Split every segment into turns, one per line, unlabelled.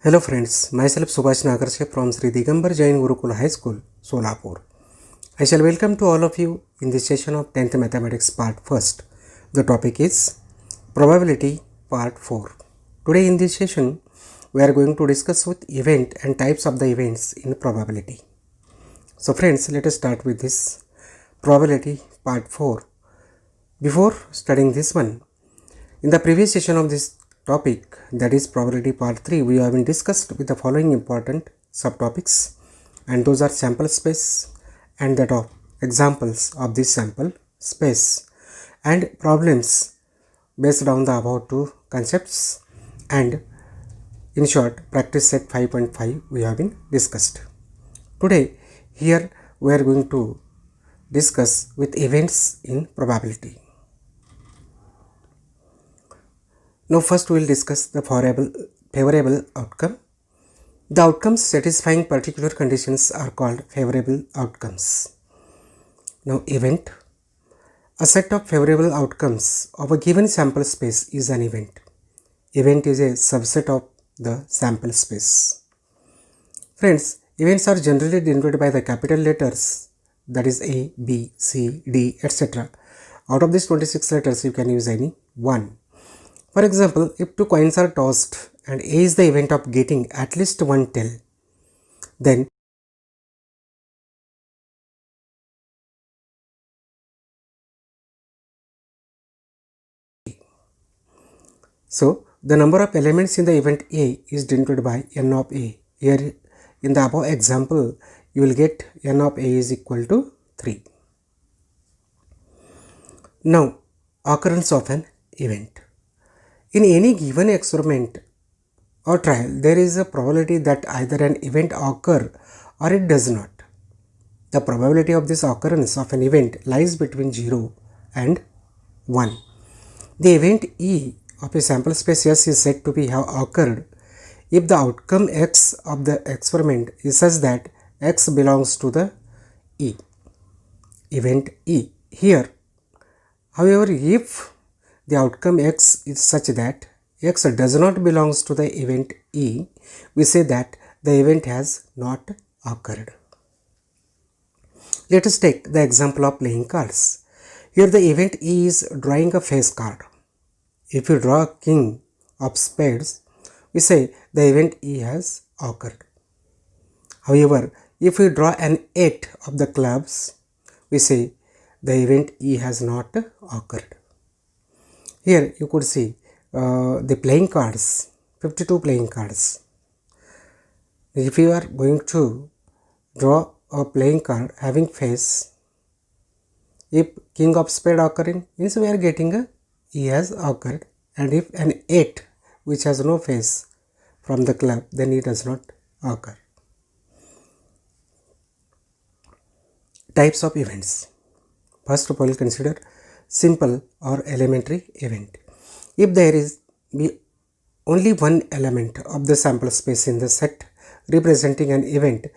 Hello friends, myself Subhash Nagarse from Sri Digambar Jain Gurukul High School, Solapur. I shall welcome to all of you in this session of 10th Mathematics Part 1st. The topic is Probability Part 4. Today in this session, we are going to discuss with event and types of the events in probability. So friends, let us start with this Probability Part 4. Before studying this one, in the previous session of this topic, that is probability part 3, we have been discussed with the following important subtopics, and those are sample space and that of examples of this sample space and problems based on the above two concepts, and in short practice set 5.5 we have been discussed. Today here we are going to discuss with events in probability. Now first we will discuss the favorable outcome. The outcomes satisfying particular conditions are called favorable outcomes. Now event. A set of favorable outcomes of a given sample space is an event. Event is a subset of the sample space. Friends, events are generally denoted by the capital letters, that is A, B, C, D, etc. Out of these 26 letters you can use any one. For example, if two coins are tossed and A is the event of getting at least one tail, then so the number of elements in the event A is denoted by n of A. Here in the above example, you will get n of A is equal to 3. Now, occurrence of an event. In any given experiment or trial, there is a probability that either an event occur or it does not. The probability of this occurrence of an event lies between 0 and 1. The event E of a sample space S is said to be have occurred if the outcome X of the experiment is such that X belongs to the E. Event E. Here, however, if the outcome X is such that X does not belongs to the event E, we say that the event has not occurred. Let us take the example of playing cards. Here the event E is drawing a face card. If you draw king of spades, we say the event E has occurred. However, if we draw an 8 of the clubs, we say the event E has not occurred. Here you could see the playing cards, 52 playing cards. If you are going to draw a playing card having face, if king of spade occurring, means we are getting a E has occurred, and if an 8 which has no face from the club, then it does not occur. Types of events. First of all, consider simple or elementary event. If there is be only one element of the sample space in the set representing an event,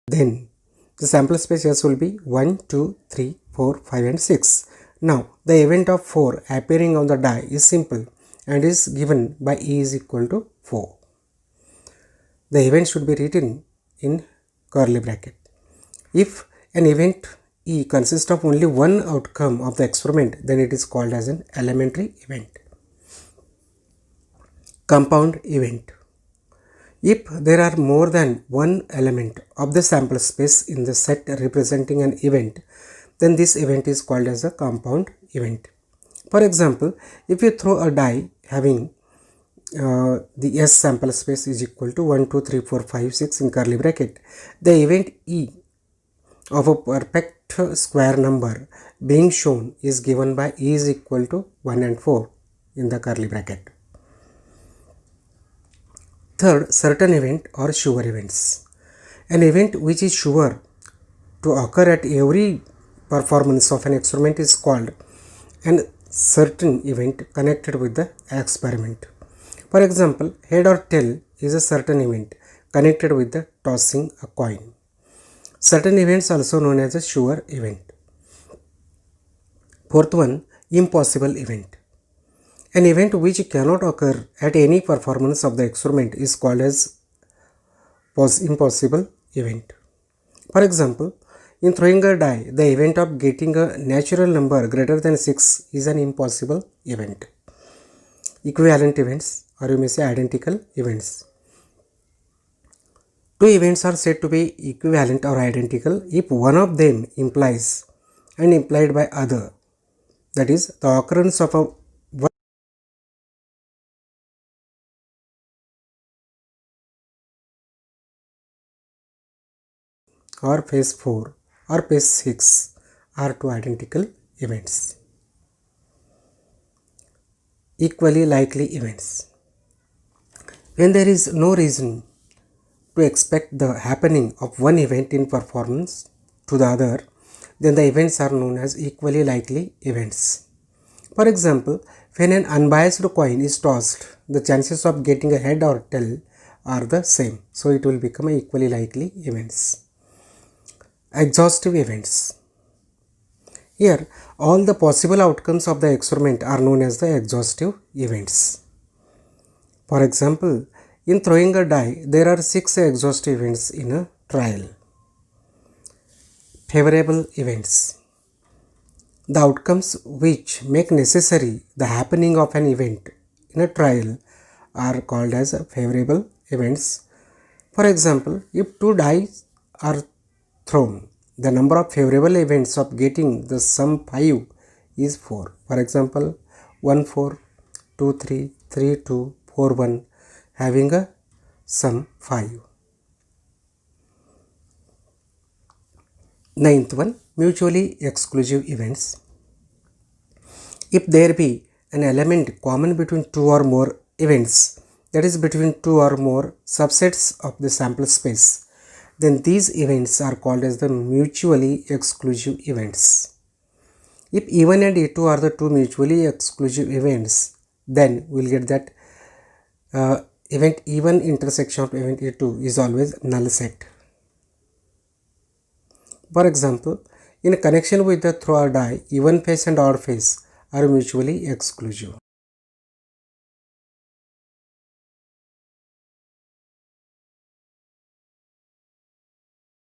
then the sample space S will be 1, 2, 3, 4, 5 and 6. Now the event of 4 appearing on the die is simple and is given by E is equal to 4. The event should be written in curly bracket. If an event E consists of only one outcome of the experiment, then it is called as an elementary event. Compound event. If there are more than one element of the sample space in the set representing an event, then this event is called as a compound event. For example, if you throw a die having the S sample space is equal to 1, 2, 3, 4, 5, 6 in curly bracket, the event E of a perfect square number being shown is given by E is equal to 1 and 4 in the curly bracket. Third, certain event or sure events. An event which is sure to occur at every performance of an experiment is called an certain event connected with the experiment. For example, head or tail is a certain event connected with the tossing a coin. Certain events also known as a sure event. Fourth one, impossible event. An event which cannot occur at any performance of the experiment is called as impossible event. For example, in throwing a die, the event of getting a natural number greater than 6 is an impossible event. Equivalent events, or you may say identical events. Two events are said to be equivalent or identical if one of them implies and implied by other, that is, the occurrence of a or phase 4 or phase 6 are two identical events. Equally likely events. When there is no reason to expect the happening of one event in performance to the other, then the events are known as equally likely events. For example, when an unbiased coin is tossed, the chances of getting a head or tail are the same. So it will become equally likely events. Exhaustive events. Here, all the possible outcomes of the experiment are known as the exhaustive events. For example, in throwing a die, there are 6 exhaustive events in a trial. Favorable events. The outcomes which make necessary the happening of an event in a trial are called as favorable events. For example, if 2 dice are thrown, the number of favorable events of getting the sum 5 is 4. For example, 1 4, 2 3, 3 2, 4 1 having a sum 5. Ninth one, mutually exclusive events. If there be an element common between two or more events, that is between two or more subsets of the sample space, then these events are called as the mutually exclusive events. If E1 and E2 are the two mutually exclusive events, then we will get that event E1 intersection of event E2 is always null set. For example, in connection with the throw or die, even phase and odd phase are mutually exclusive.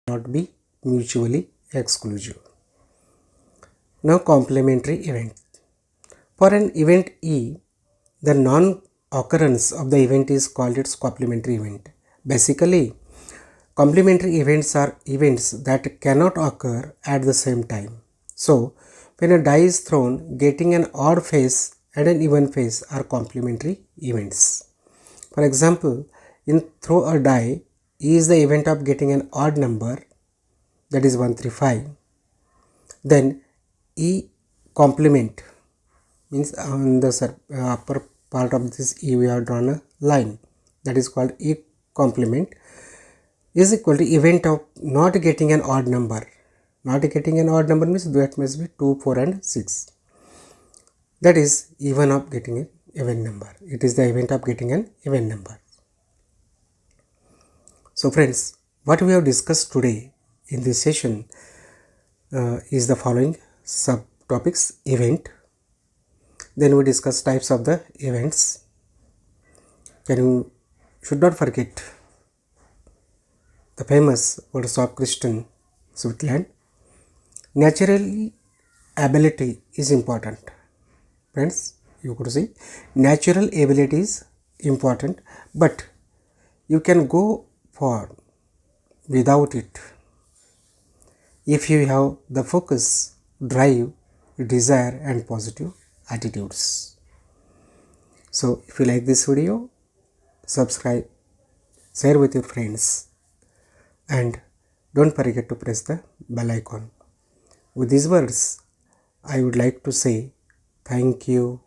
Not be mutually exclusive. Now complementary event. For an event E, the non-occurrence of the event is called its complementary event. Basically, complementary events are events that cannot occur at the same time. So, when a die is thrown, getting an odd phase and an even phase are complementary events. For example, in throw a die, E is the event of getting an odd number, that is 135. Then E complement means on the upper part of this E we have drawn a line, that is called E complement, is equal to event of not getting an odd number. Not getting an odd number means that must be 2, 4 and 6. That is even of getting an even number. It is the event of getting an even number. So friends, what we have discussed today in this session is the following subtopics: event. Then we discuss types of the events. Then you should not forget the famous words of Christian Switzerland. Natural ability is important. Friends, you could see natural ability is important, but you can go far without it if you have the focus, drive, desire and positive attitudes. So if you like this video, subscribe, share with your friends, and don't forget to press the bell icon. With these words, I would like to say thank you.